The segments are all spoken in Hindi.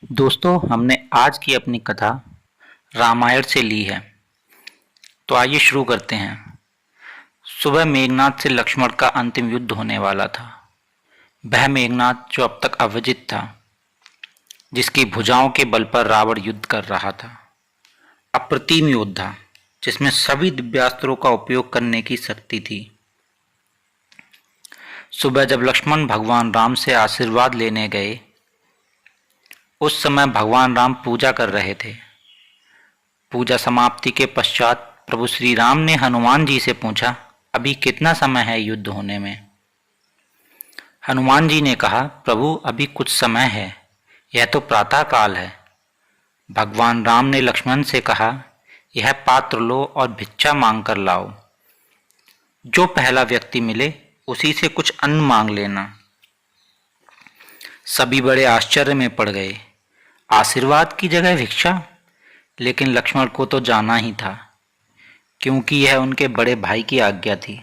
दोस्तों, हमने आज की अपनी कथा रामायण से ली है। तो आइए शुरू करते हैं। सुबह मेघनाद से लक्ष्मण का अंतिम युद्ध होने वाला था। वह मेघनाद जो अब तक अविजित था, जिसकी भुजाओं के बल पर रावण युद्ध कर रहा था। अप्रतिम योद्धा, जिसमें सभी दिव्यास्त्रों का उपयोग करने की शक्ति थी। सुबह जब लक्ष्मण भगवान राम से आशीर्वाद लेने गए, उस समय भगवान राम पूजा कर रहे थे। पूजा समाप्ति के पश्चात प्रभु श्री राम ने हनुमान जी से पूछा, अभी कितना समय है युद्ध होने में? हनुमान जी ने कहा, प्रभु अभी कुछ समय है, यह तो प्रातः काल है। भगवान राम ने लक्ष्मण से कहा, यह पात्र लो और भिक्षा मांग कर लाओ। जो पहला व्यक्ति मिले उसी से कुछ अन्न मांग लेना। सभी बड़े आश्चर्य में पड़ गए। आशीर्वाद की जगह भिक्षा? लेकिन लक्ष्मण को तो जाना ही था, क्योंकि यह उनके बड़े भाई की आज्ञा थी।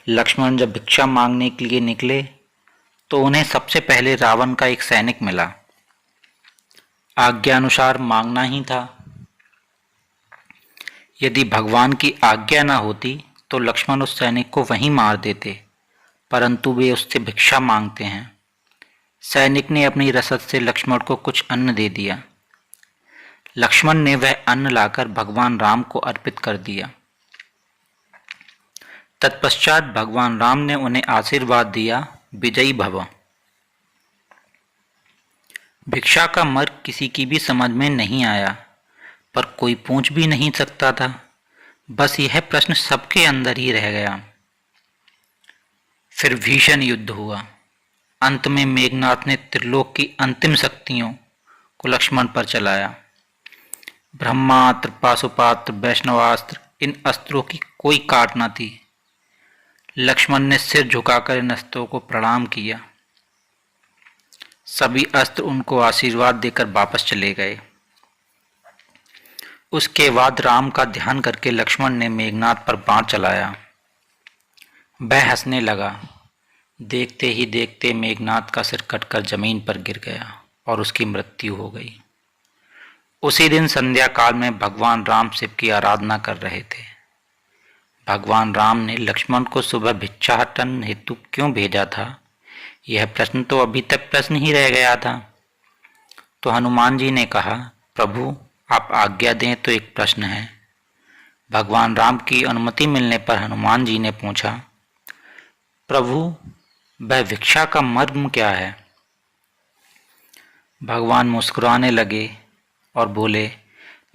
लक्ष्मण जब भिक्षा मांगने के लिए निकले तो उन्हें सबसे पहले रावण का एक सैनिक मिला। आज्ञा अनुसार मांगना ही था। यदि भगवान की आज्ञा न होती तो लक्ष्मण उस सैनिक को वहीं मार देते, परंतु वे उससे भिक्षा मांगते हैं। सैनिक ने अपनी रसद से लक्ष्मण को कुछ अन्न दे दिया। लक्ष्मण ने वह अन्न लाकर भगवान राम को अर्पित कर दिया। तत्पश्चात भगवान राम ने उन्हें आशीर्वाद दिया, विजयी भव। भिक्षा का मर्म किसी की भी समझ में नहीं आया, पर कोई पूछ भी नहीं सकता था। बस यह प्रश्न सबके अंदर ही रह गया। फिर भीषण युद्ध हुआ। अंत में मेघनाद ने त्रिलोक की अंतिम शक्तियों को लक्ष्मण पर चलाया। ब्रह्मास्त्र, पाशुपात्र, वैष्णवास्त्र, इन अस्त्रों की कोई काट न थी। लक्ष्मण ने सिर झुकाकर इन अस्त्रों को प्रणाम किया। सभी अस्त्र उनको आशीर्वाद देकर वापस चले गए। उसके बाद राम का ध्यान करके लक्ष्मण ने मेघनाद पर बाण चलाया। वह हंसने लगा। देखते ही देखते मेघनाद का सिर कटकर जमीन पर गिर गया और उसकी मृत्यु हो गई। उसी दिन संध्या काल में भगवान राम शिव की आराधना कर रहे थे। भगवान राम ने लक्ष्मण को सुबह भिक्षाटन हेतु क्यों भेजा था, यह प्रश्न तो अभी तक प्रश्न ही रह गया था। तो हनुमान जी ने कहा, प्रभु आप आज्ञा दें तो एक प्रश्न है। भगवान राम की अनुमति मिलने पर हनुमान जी ने पूछा, प्रभु वह भिक्षा का मर्म क्या है? भगवान मुस्कुराने लगे और बोले,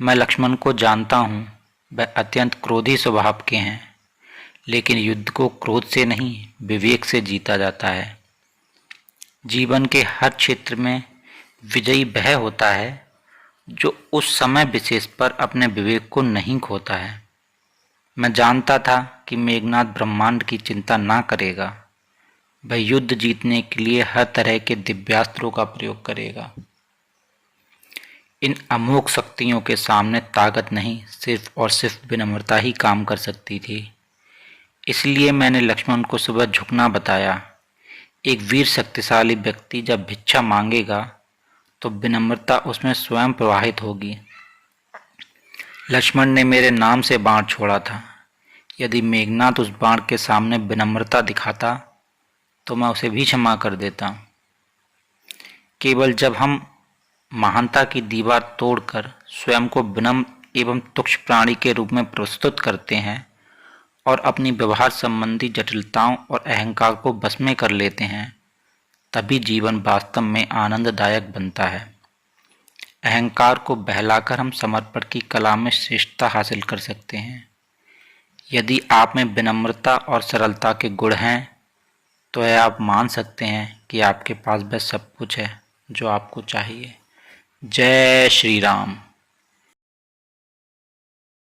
मैं लक्ष्मण को जानता हूँ, वह अत्यंत क्रोधी स्वभाव के हैं, लेकिन युद्ध को क्रोध से नहीं विवेक से जीता जाता है। जीवन के हर क्षेत्र में विजयी वह होता है जो उस समय विशेष पर अपने विवेक को नहीं खोता है। मैं जानता था कि मेघनाद ब्रह्मांड की चिंता ना करेगा। वह युद्ध जीतने के लिए हर तरह के दिव्यास्त्रों का प्रयोग करेगा। इन अमोघ शक्तियों के सामने ताकत नहीं, सिर्फ और सिर्फ विनम्रता ही काम कर सकती थी। इसलिए मैंने लक्ष्मण को सुबह झुकना बताया। एक वीर शक्तिशाली व्यक्ति जब भिक्षा मांगेगा तो विनम्रता उसमें स्वयं प्रवाहित होगी। लक्ष्मण ने मेरे नाम से बाण छोड़ा था। यदि मेघनाद उस बाण के सामने विनम्रता दिखाता तो मैं उसे भी क्षमा कर देता। केवल जब हम महानता की दीवार तोड़कर स्वयं को विनम्र एवं तुच्छ प्राणी के रूप में प्रस्तुत करते हैं और अपनी व्यवहार संबंधी जटिलताओं और अहंकार को बस में कर लेते हैं, तभी जीवन वास्तव में आनंददायक बनता है। अहंकार को बहलाकर हम समर्पण की कला में श्रेष्ठता हासिल कर सकते हैं। यदि आप में विनम्रता और सरलता के गुण हैं तो यह आप मान सकते हैं कि आपके पास वह सब कुछ है जो आपको चाहिए। जय श्री राम।